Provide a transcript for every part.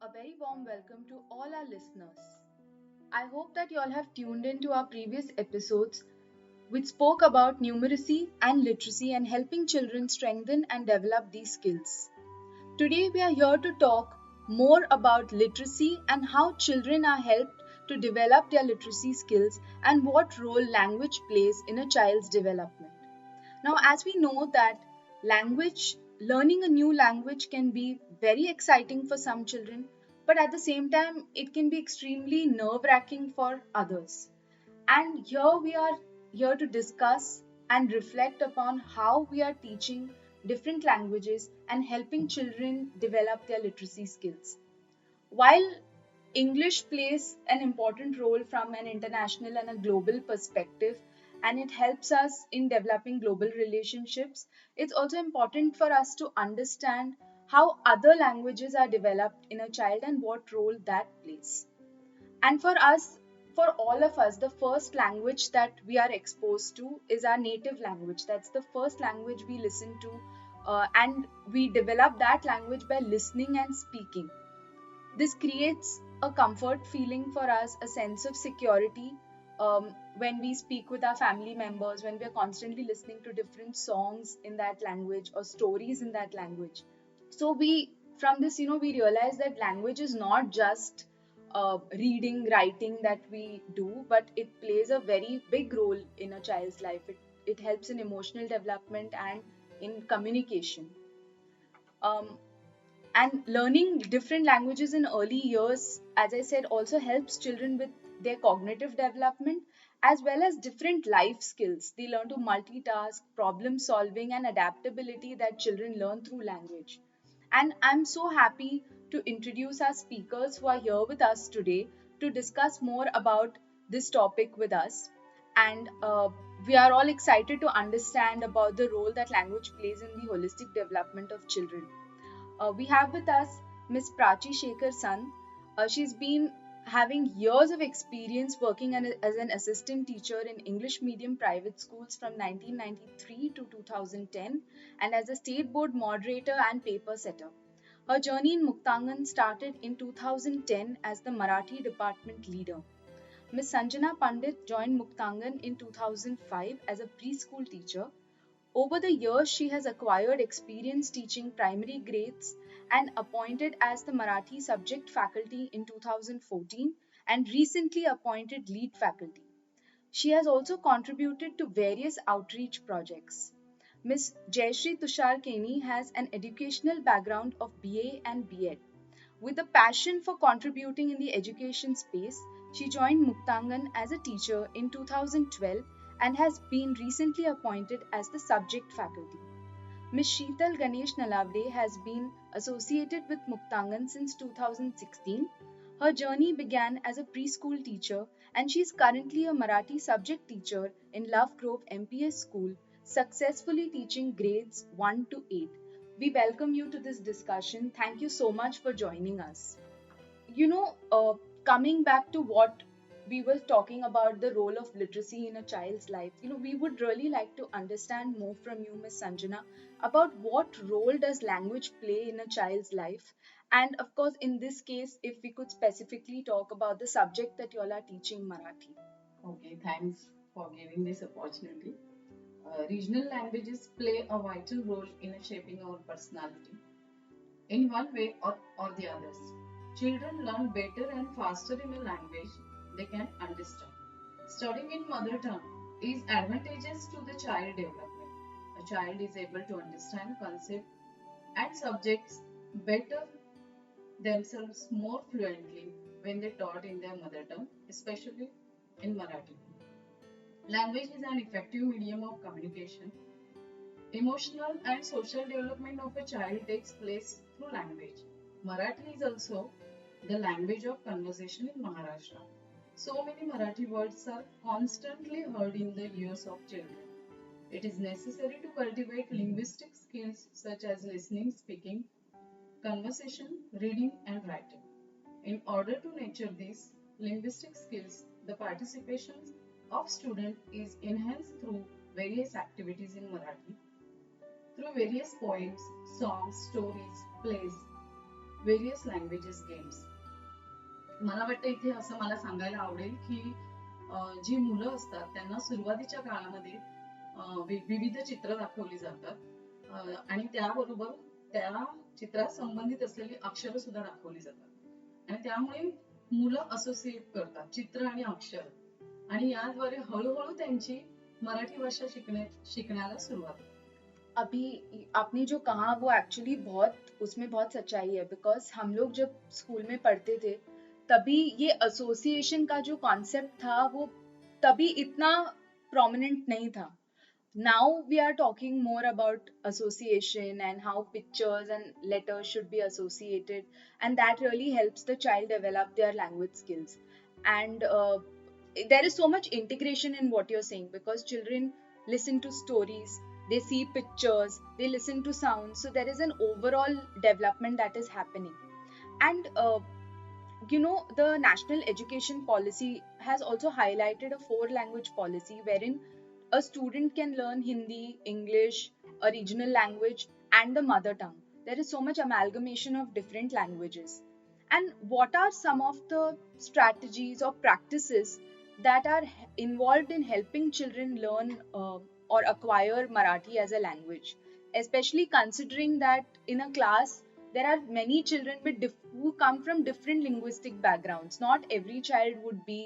A very warm welcome to all our listeners. I hope that you all have tuned in to our previous episodes, which spoke about numeracy and literacy and helping children strengthen and develop these skills. Today, we are here to talk more about literacy and how children are helped to develop their literacy skills and what role language plays in a child's development. Now, as we know that learning a new language can be very exciting for some children, but at the same time, it can be extremely nerve wracking for others. And here we are here to discuss and reflect upon how we are teaching different languages and helping children develop their literacy skills. While English plays an important role from an international and a global perspective, and it helps us in developing global relationships, it's also important for us to understand how other languages are developed in a child and what role that plays. And for all of us, the first language that we are exposed to is our native language. That's the first language we listen to, and we develop that language by listening and speaking. This creates a comfort feeling for us, a sense of security when we speak with our family members, when we are constantly listening to different songs in that language or stories in that language. So from this, we realize that language is not just reading, writing that we do, but it plays a very big role in a child's life. It helps in emotional development and in communication. Um, and learning different languages in early years, as I said, also helps children with their cognitive development as well as different life skills. They learn to multitask, problem solving, and adaptability that children learn through language. And I'm so happy to introduce our speakers who are here with us today to discuss more about this topic with us. And we are all excited to understand about the role that language plays in the holistic development of children. We have with us Miss Prachi Shekhar San. She's been having years of experience working as an assistant teacher in English medium private schools from 1993 to 2010 and as a state board moderator and paper setter. Her journey in Muktangan started in 2010 as the Marathi Department leader. Ms. Sanjana Pandit joined Muktangan in 2005 as a preschool teacher. Over the years, she has acquired experience teaching primary grades and appointed as the Marathi subject faculty in 2014 and recently appointed lead faculty. She has also contributed to various outreach projects. Ms. Jayashree Tushar Keni has an educational background of BA and B.Ed. With a passion for contributing in the education space, she joined Muktangan as a teacher in 2012 and has been recently appointed as the subject faculty. Ms. Sheetal Ganesh Nalavde has been associated with Muktangan since 2016. Her journey began as a preschool teacher and she is currently a Marathi subject teacher in Love Grove MPS School, successfully teaching grades 1 to 8. We welcome you to this discussion. Thank you so much for joining us. You know, coming back to what we were talking about the role of literacy in a child's life, we would really like to understand more from you, Miss Sanjana, about what role does language play in a child's life? And of course, in this case, if we could specifically talk about the subject that you all are teaching, Marathi. Okay, thanks for giving this opportunity. Regional languages play a vital role in shaping our personality in one way or the others. Children learn better and faster in a language they can understand. Studying in mother tongue is advantageous to the child development. A child is able to understand concepts and subjects better themselves more fluently when they taught in their mother tongue, especially in Marathi. Language is an effective medium of communication. Emotional and social development of a child takes place through language. Marathi is also the language of conversation in Maharashtra. So many Marathi words are constantly heard in the ears of children. It is necessary to cultivate linguistic skills such as listening, speaking, conversation, reading, and writing. In order to nurture these linguistic skills, the participation of students is enhanced through various activities in Marathi, through various poems, songs, stories, plays. Various languages games. मला वाटतं इथे असं मला सांगायला आवडेल की जी मुलं असतात त्यांना सुरुवातीच्या काळामध्ये विविध चित्र दाखवली जातात, आणि त्याबरोबर त्या चित्रात संबंधित असलेली अक्षरं सुद्धा दाखवली जातात, आणि त्यामुळे मुलं असोसिएट करतात चित्र आणि अक्षर, आणि याद्वारे हळूहळू त्यांची मराठी भाषा शिकण्याला सुरुवात होते. अभी आपने जो कहा वो एक्चुअली बहुत उसमें बहुत सच्चाई है, बिकॉज हम लोग जब स्कूल में पढ़ते थे तभी ये एसोसिएशन का जो कॉन्सेप्ट था वो तभी इतना प्रोमिनेंट नहीं था. Now we are talking more about association and how pictures and letters should be associated, and that really helps the child develop their language skills. And there is so much integration in what you're saying, because children listen to stories, they see pictures, they listen to sounds, so there is an overall development that is happening. And the national education policy has also highlighted a four language policy wherein a student can learn Hindi, English, a regional language, and the mother tongue. There is so much amalgamation of different languages. And what are some of the strategies or practices that are involved in helping children learn or acquire Marathi as a language? Especially considering that in a class there are many children who come from different linguistic backgrounds. Not every child would be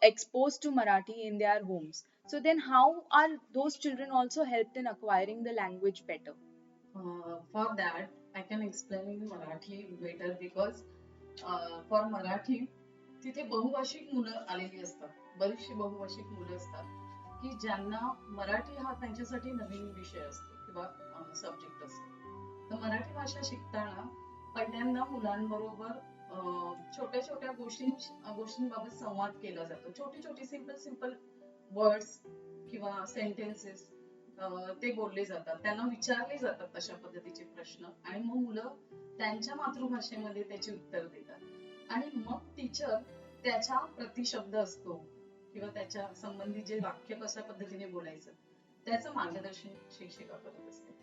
exposed to Marathi in their homes. So then, how are those children also helped in acquiring the language better? For that, I can explain in Marathi better because for Marathi तिथे बहुभाषिक मुलं आलेली असतात, बरीचशी बहुभाषिक मुलं असतात की ज्यांना मराठी हा त्यांच्यासाठी नवीन विषय असतो किंवा सब्जेक्ट असतो. तर मराठी भाषा शिकताना पहिल्यांदा मुलांबरोबर छोट्या छोट्या गोष्टींबाबत संवाद केला जातो. छोटी छोटी सिंपल सिंपल वर्ड्स किंवा सेंटेन्सेस ते बोलले जातात, त्यांना विचारले जातात तशा पद्धतीचे प्रश्न, आणि मग मुलं त्यांच्या मातृभाषेमध्ये त्याची उत्तर देतात, आणि मग टीचर त्याच्या प्रतिशब्द असतो किंवा त्याच्या संबंधित जे वाक्य कशा पद्धतीने बोलायचं त्याचं मार्गदर्शन शिक्षिका करत असते.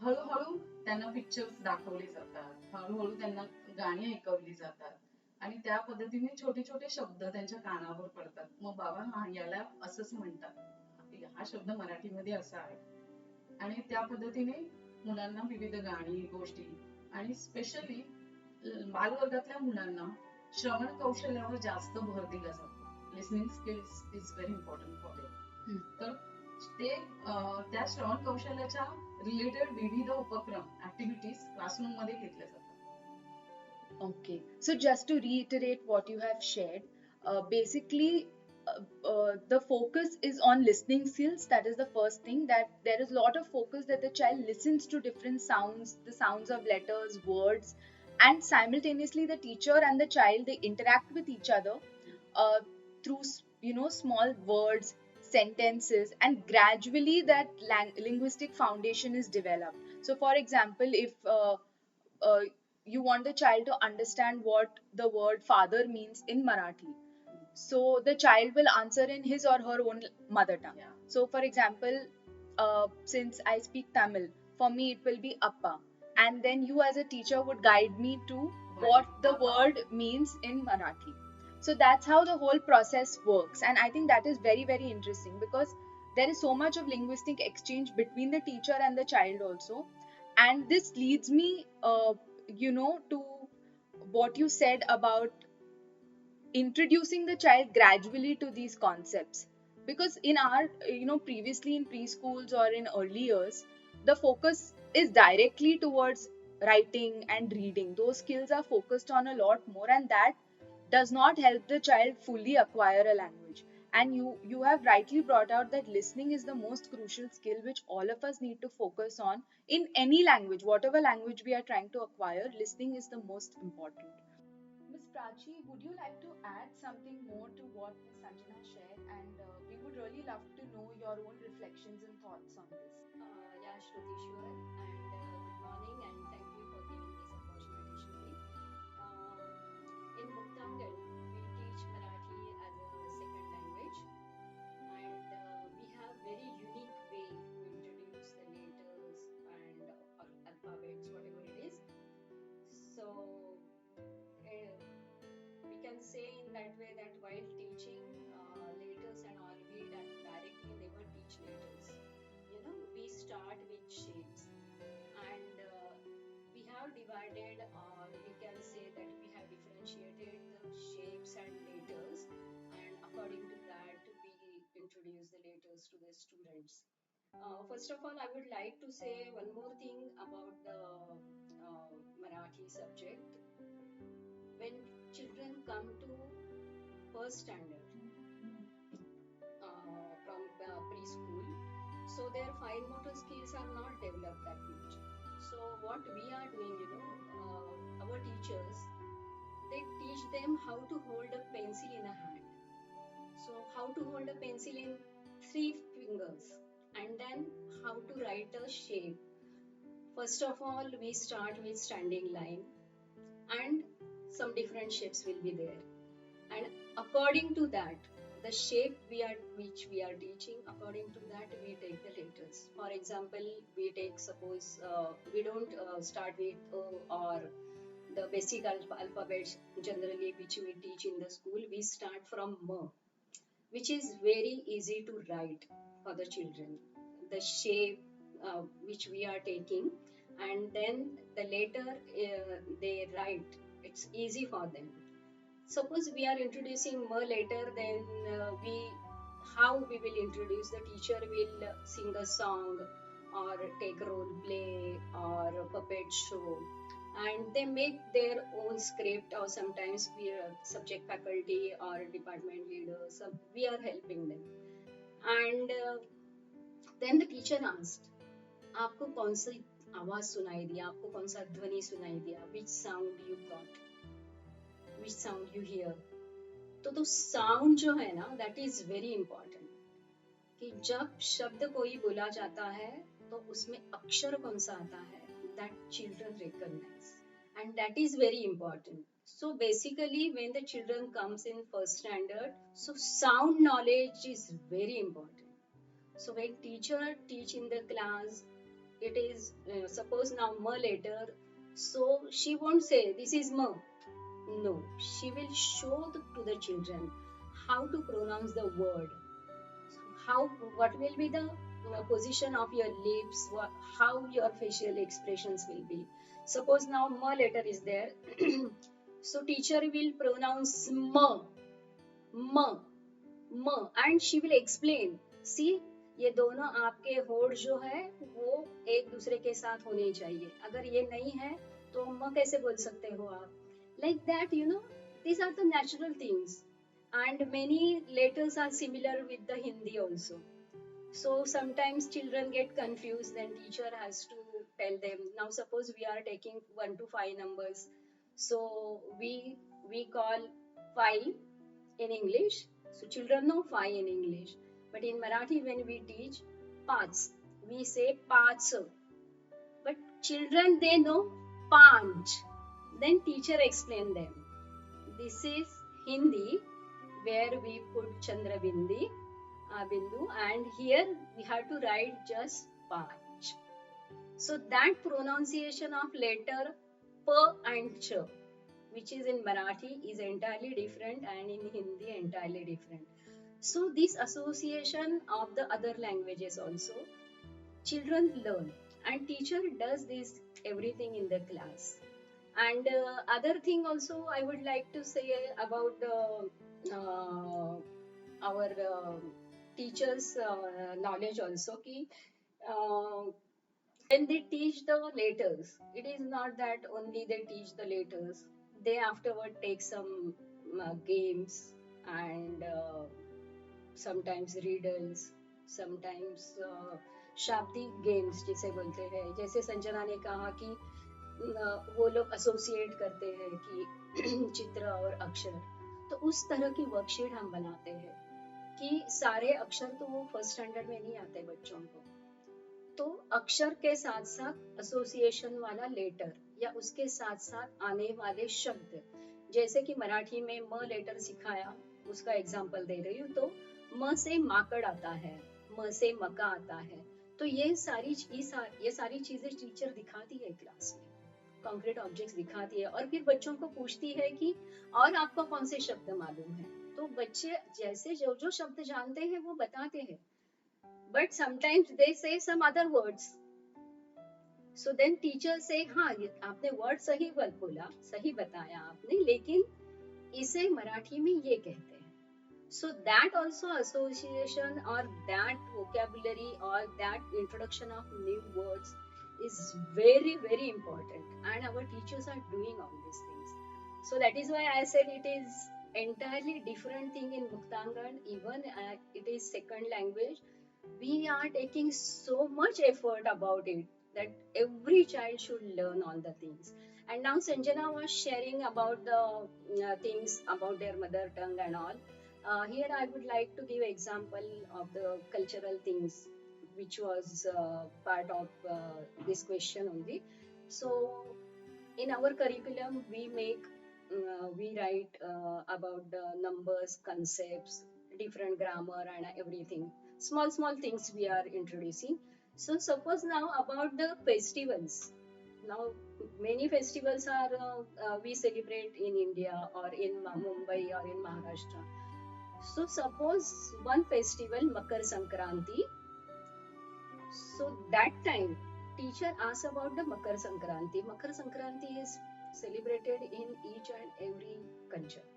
हळूहळू त्यांना पिक्चर्स दाखवले जातात, हळूहळू त्यांना गाणी ऐकवली जातात, आणि त्या पद्धतीने छोटे छोटे शब्द त्यांच्या कानावर पडतात. मग बाबा हा याला असंच म्हणतात, हा शब्द मराठीमध्ये असा आहे, आणि त्या पद्धतीने मुलांना विविध गाणी गोष्टी, आणि स्पेशली बालवर्गातल्या मुलांना श्रवण कौशल्यावर जास्त भर दिला जातो. Listening skills is very important for them. तर ते त्या श्रवण कौशल्याच्या रिलेटेड विविध उपक्रम ऍक्टिव्हिटीज क्लासरूम मध्ये घेतल्या जातात. Okay, so just to reiterate what you have shared, basically the focus is on listening skills. That is the first thing, that there is a lot of focus that the child listens to different sounds, the sounds of letters, words, and simultaneously the teacher and the child, they interact with each other uh, through small words, sentences, and gradually that linguistic foundation is developed. So for example, if uh, you want the child to understand what the word father means in Marathi, so the child will answer in his or her own mother tongue. Yeah. So for example, since I speak Tamil, for me it will be appa, and then you as a teacher would guide me to what the word means in Marathi. So that's how the whole process works, and I think that is very very interesting, because there is so much of linguistic exchange between the teacher and the child also. And this leads me to what you said about introducing the child gradually to these concepts, because in our previously in preschools or in early years, the focus is directly towards writing and reading. Those skills are focused on a lot more, and that does not help the child fully acquire a language. And you have rightly brought out that listening is the most crucial skill which all of us need to focus on in any language. Whatever language we are trying to acquire, listening is the most important. Miss Prachi, would you like to add something more to what Miss Sanjana shared? And we would really love to know your own reflections and thoughts on this. Yeah, Shruti, sure. And good morning, and thank you for giving this opportunity, Shruti. In Muktangan, we teach Marathi as a second language, and we have very unique way to introduce the letters and or alphabets, whatever it is. So say in that way that while teaching letters and all, we directly never teach letters. You know, we start with shapes, and we have divided, or we can say that we have differentiated the shapes and letters, and according to that, we introduce the letters to the students. First of all, I would like to say one more thing about the Marathi subject. When children come to first standard from preschool, so their fine motor skills are not developed that much. So what we are doing, you know, our teachers, they teach them how to hold a pencil in a hand. So how to hold a pencil in three fingers, and then how to write a shape. First of all, we start with standing line, and some different shapes will be there. And according to that, the shape which we are teaching, according to that we take the letters. For example, we take, suppose we don't start with or the basic alphabets generally which we teach in the school. We start from M, which is very easy to write for the children. The shape which we are taking, and then the letter they write, it's easy for them. Suppose we are introducing more later, then we how we will introduce, the teacher will sing a song or take role play or a puppet show, and they make their own script, or sometimes we are subject faculty or department leaders, so we are helping them. And then the teacher asked, आपको कौन सी आवाज सुनाई दिया, आपको कौन सा ध्वनि सुनाई दिया, which sound you got, which sound you hear. तो साउंड जो है ना, दैट इज वेरी इंपॉर्टेंट, कि जब शब्द कोई बोला जाता है तो उसमें अक्षर कौन सा आता है, that children recognise, and that is very important. So basically when the children comes in first standard, so sound knowledge is very important. So when teacher teach in the class, it is suppose now ma later, so she won't say this is ma. No, she will show to the children how to pronounce the word. So how, what will be the position of your lips, how your facial expressions will be. Suppose now ma letter is there, so teacher will pronounce ma, ma, ma, and she will explain. See, ये दोनों आपके होठ जो है वो एक दूसरे के साथ होने चाहिए, अगर ये नहीं है तो म कैसे बोल सकते हो आप. Like that, you know, these are the natural things, and many letters are similar with the Hindi also. So sometimes children get confused, then teacher has to tell them. Now suppose we are taking 1 to 5 numbers, so we call 5 in English, so children know 5 in English, but in Marathi when we teach paanch, we say paanch, but children they know panch. Then teacher explain them. This is Hindi, where we put Chandra Bindu, and here we have to write just Panch. So that pronunciation of letter P and Ch, which is in Marathi, is entirely different, and in Hindi entirely different. So this association of the other languages also, children learn, and teacher does this everything in the class. And other thing also I would like to say about our teachers knowledge also, ki when they teach the letters, it is not that only they teach the letters, they afterward take some games, and sometimes riddles, sometimes शाब्दिक games जिसे बोलते हैं. जैसे संजना ने कहा कि वो लोग एसोसिएट करते हैं कि चित्र और अक्षर, तो उस तरह की वर्कशीट हम बनाते हैं कि सारे अक्षर तो वो फर्स्ट स्टैंडर्ड में नहीं आते बच्चों को, तो अक्षर के साथ साथ एसोसिएशन वाला लेटर या उसके साथ साथ आने वाले शब्द, जैसे कि मराठी में म लेटर सिखाया, उसका एग्जांपल दे रही हूँ, तो म से माकड़ आता है, म से मका आता है, तो ये सारी चीजें टीचर दिखाती है क्लास में. कॉन्क्रीट ऑब्जेक्ट्स दिखाती है और फिर बच्चों को पूछती है कि और आपको कौन से शब्द मालूम है। तो बच्चे जैसे जो जो शब्द जानते हैं वो बताते हैं, but sometimes they say some other words. So then teacher say हाँ ये आपने वर्ड सही बोला, सही बताया आपने, लेकिन इसे मराठी में ये कहते हैं। So that also association or that vocabulary or that introduction of new words is very very important, and our teachers are doing all these things. So that is why I said it is entirely different thing in Muktangan. Even it is second language, we are taking so much effort about it that every child should learn all the things. And now Sanjana was sharing about the things about their mother tongue and all. Here I would like to give example of the cultural things which was part of this question only. So in our curriculum we write about the numbers, concepts, different grammar and everything. Small small things we are introducing. So suppose now about the festivals. Now many festivals are we celebrate in India or in Mumbai or in Maharashtra. So suppose one festival Makar Sankranti. So that time teacher asks about the Makar Sankranti. Makar Sankranti is celebrated in each and every culture,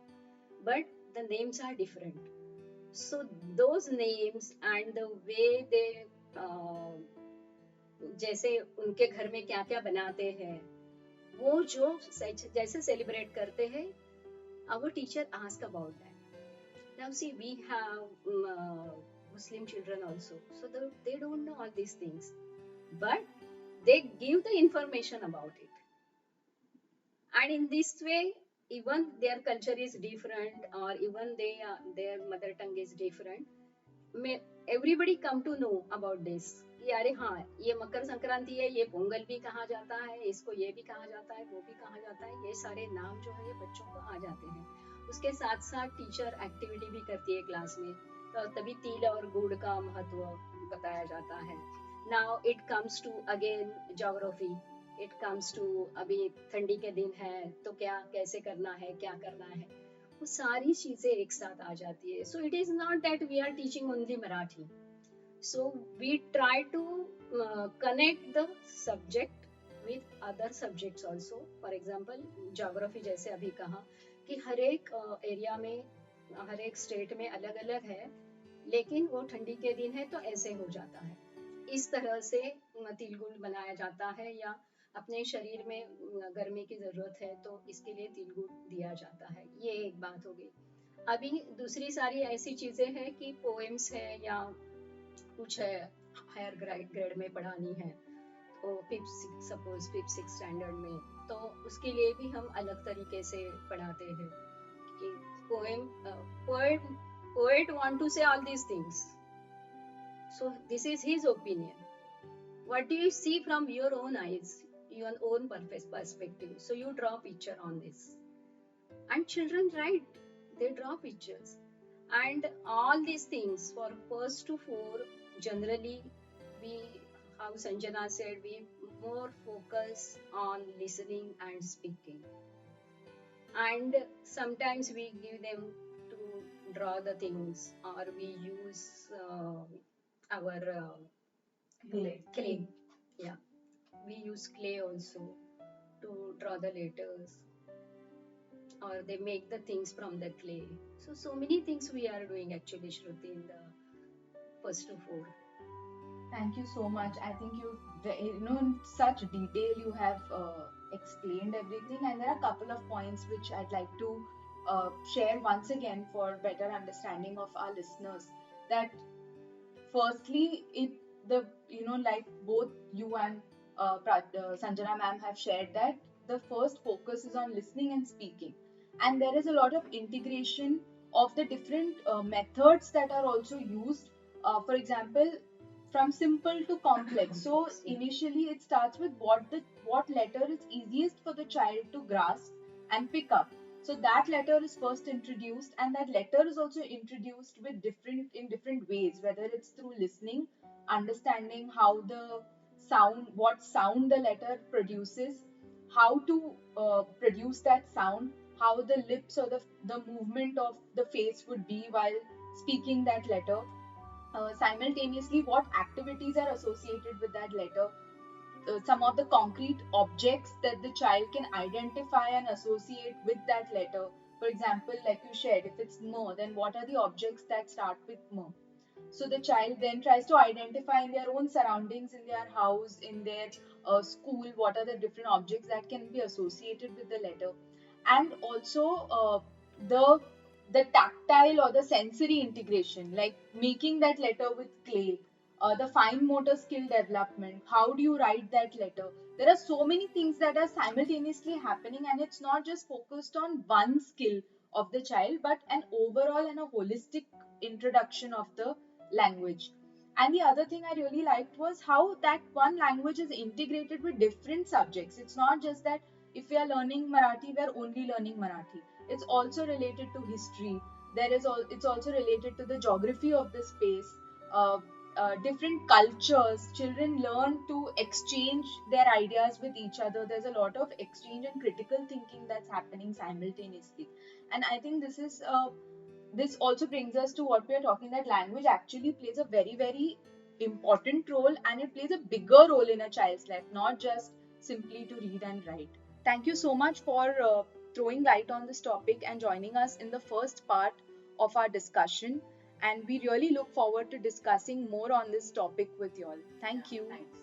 but the names are different. So those names and the way they जैसे उनके घर में क्या क्या बनाते हैं, वो जो जैसे सेलिब्रेट करते हैं, our teacher ask about that. Now see, we have Muslim children also, so they don't know all these things, but they give the information about it. And in this way, even their culture is different, or even their mother tongue is different, may everybody come to know about this कि अरे हाँ ये मकर संक्रांति है, ये पोंगल भी कहा जाता है, इसको ये भी कहा जाता है, वो भी कहा जाता है, ये सारे नाम जो है ये बच्चों को आ जाते हैं। उसके साथ साथ टीचर एक्टिविटी भी करती है क्लास में, तो तभी तिल और गुड़ का महत्व बताया जाता है। Now it comes to again geography, it comes to अभी ठंडी के दिन है तो क्या कैसे करना है, क्या करना है, वो सारी चीजें एक साथ आ जाती है। So it is not that we are teaching only Marathi, so we try to connect the subject with other subjects also. For example geography जैसे अभी कहा कि हर एक एरिया में, हर एक स्टेट में अलग अलग है, लेकिन वो ठंडी के दिन है तो ऐसे हो जाता है, इस तरह से तिल गुड़ बनाया जाता है, या अपने शरीर में गर्मी की जरूरत है तो इसके लिए तिल गुड़ दिया जाता है। ये एक बात हो गई। अभी दूसरी सारी ऐसी चीजें हैं कि पोएम्स है या कुछ है हायर ग्रेड में पढ़ानी है, तो सपोज फिफ्थ सिक्स स्टैंडर्ड में, तो उसके लिए भी हम अलग तरीके से पढ़ाते हैं कि पोएम पोएट वांट टू से all these things, so this is his opinion. What do you see from your own eyes, your own perspective? So you draw picture on this. And children write, they draw pictures. And all these things for first to four, generally we, how Sanjana said, we more focus on listening and speaking. And sometimes we give them to draw the things, or we use our clay. Yeah, we use clay also to draw the letters, or they make the things from the clay. So many things we are doing actually, Shruti, in the first to four. Thank you so much. I think in such detail you have explained everything, and there are a couple of points which I'd like to share once again for better understanding of our listeners. That firstly, like both you and Sanjana ma'am have shared, that the first focus is on listening and speaking, and there is a lot of integration of the different methods that are also used. For example, from simple to complex. So initially it starts with what letter is easiest for the child to grasp and pick up. So that letter is first introduced, and that letter is also introduced with different ways, whether it's through listening, understanding how the what sound the letter produces, how to produce that sound, how the lips or the movement of the face would be while speaking that letter, simultaneously what activities are associated with that letter, some of the concrete objects that the child can identify and associate with that letter. For example, like you shared, if it's M, then what are the objects that start with M? So the child then tries to identify in their own surroundings, in their house, in their school, what are the different objects that can be associated with the letter, and also the the tactile or the sensory integration, like making that letter with clay, the fine motor skill development. How do you write that letter? There are so many things that are simultaneously happening, and it's not just focused on one skill of the child, but an overall and a holistic introduction of the language. And the other thing I really liked was how that one language is integrated with different subjects. It's not just that if we are learning Marathi, we are only learning Marathi. It's also related to history. It's also related to the geography of the space. Different cultures. Children learn to exchange their ideas with each other. There's a lot of exchange and critical thinking that's happening simultaneously. And I think this also brings us to what we are talking, that language actually plays a very, very important role, and it plays a bigger role in a child's life, not just simply to read and write. Thank you so much for throwing light on this topic and joining us in the first part of our discussion. And we really look forward to discussing more on this topic with you all. Thank Yeah, you. thanks.